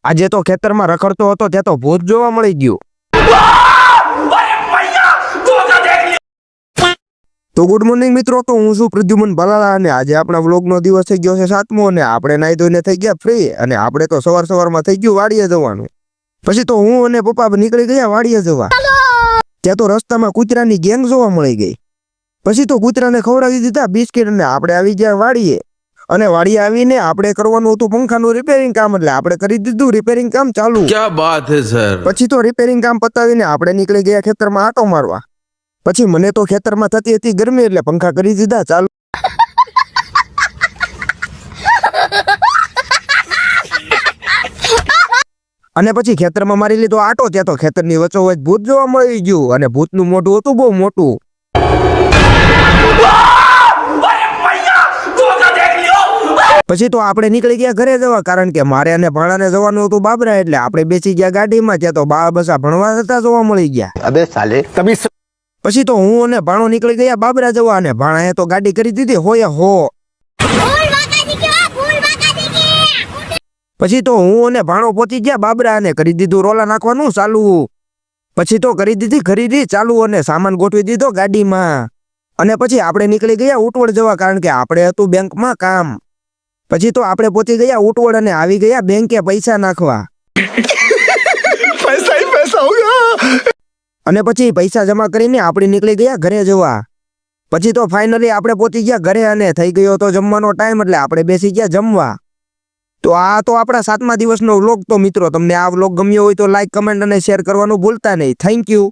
આજે તો ખેતરમાં રખડતો હતો ત્યાં તો ભૂત જોવા મળી ગયું। તો ગુડ મોર્નિંગ મિત્રો, તો હું છું પ્રદ્યુમન ભલાલા અને આજે આપણા વ્લોગનો દિવસ થઈ ગયો છે 7મો અને આપણે નાઈ ધોઈને થઈ ગયા ફ્રી અને આપણે તો સવારમાં થઈ ગયું વાડીએ જવાનું। પછી તો હું અને પપ્પા નીકળી ગયા વાડીએ જવા। ત્યાં તો રસ્તામાં કૂતરાની ગેંગ જોવા મળી ગઈ। પછી તો કૂતરાને ખવડાવી દીધા બિસ્કિટ અને આપણે આવી ગયા વાડીએ અને વાડીએ આવીને આપણે કરવાનું હતું પંખાનું રિપેરિંગ કામ, એટલે આપણે કરી દીધું રિપેરિંગ કામ ચાલુ। क्या बात है सर। પછી તો રિપેરિંગ કામ પતાવીને આપણે નીકળી ગયા ખેતરમાં આટો મારવા। પછી મને તો ખેતરમાં થતી હતી ગરમી એટલે પંખા કરી દીધા ચાલુ। અને પછી ખેતરમાં મારી લીધો આટો। ત્યાં તો ખેતરની વચ્ચોવચ ભૂત જોવા મળી ગયું અને ભૂતનું મોઢું હતું બહુ મોટું। પછી તો આપણે નીકળી ગયા ઘરે જવા, કારણ કે મારે અને ભાણાને જવાનું હતું બાબરા, એટલે આપણે બેસી ગયા ગાડીમાં। ત્યાં તો બા બસા ભણવા જતા જોવા મળી ગયા। अबे साले तभी પછી તો હું અને ભાણો નીકળી ગયા બાબરા જવા અને ભાણાએ તો ગાડી કરી દીધી હોય હો। પછી તો હું અને ભાણો પહોંચી ગયા બાબરા અને કરી દીધું રોલા નાખવાનું ચાલુ। પછી તો કરી દીધી ખરીદી ચાલુ અને સામાન ગોઠવી દીધો ગાડીમાં અને પછી આપણે નીકળી ગયા ઉટવડ જવા, કારણ કે આપણે હતું બેંકમાં કામ। પછી તો આપણે પહોંચી ગયા ઉટવડ અને આવી ગયા બેંકે પૈસા નાખવા। पैसा ही पैसा होगा। અને પછી પૈસા જમા કરીને આપણે નીકળી ગયા ઘરે જવા। પછી તો ફાઇનલી આપણે પહોંચી ગયા ઘરે અને થઈ ગયો તો જમવાનો ટાઈમ, એટલે આપણે બેસી ગયા જમવા। તો આ તો આપણા 7મા દિવસનો વ્લોગ। તો મિત્રો તમને આ વ્લોગ ગમ્યો હોય તો લાઈક, કમેન્ટ અને શેર કરવાનું ભૂલતા નહીં। Thank you.